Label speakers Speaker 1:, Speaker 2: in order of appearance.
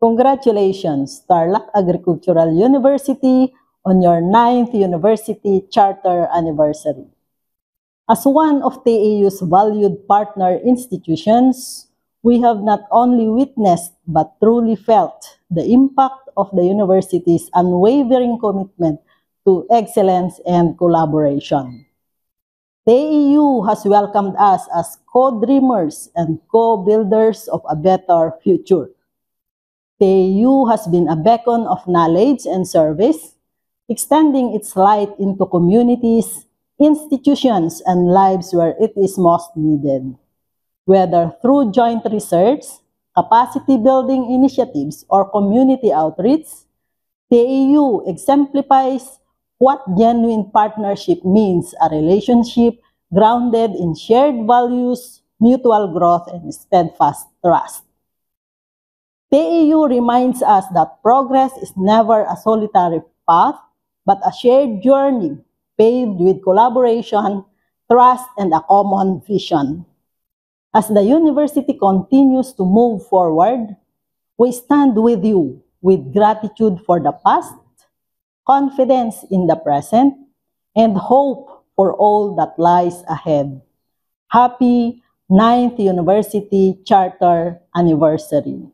Speaker 1: Congratulations, Tarlac Agricultural University, on your 9th University Charter Anniversary. As one of TAU's valued partner institutions, we have not only witnessed but truly felt the impact of the university's unwavering commitment to excellence and collaboration. TAU has welcomed us as co-dreamers and co-builders of a better future. TAU has been a beacon of knowledge and service, extending its light into communities, institutions, and lives where it is most needed. Whether through joint research, capacity building initiatives, or community outreach, TAU exemplifies what genuine partnership means: a relationship grounded in shared values, mutual growth, and steadfast trust. TAU reminds us that progress is never a solitary path, but a shared journey paved with collaboration, trust, and a common vision. As the university continues to move forward, we stand with you with gratitude for the past, confidence in the present, and hope for all that lies ahead. Happy 9th University Charter Anniversary.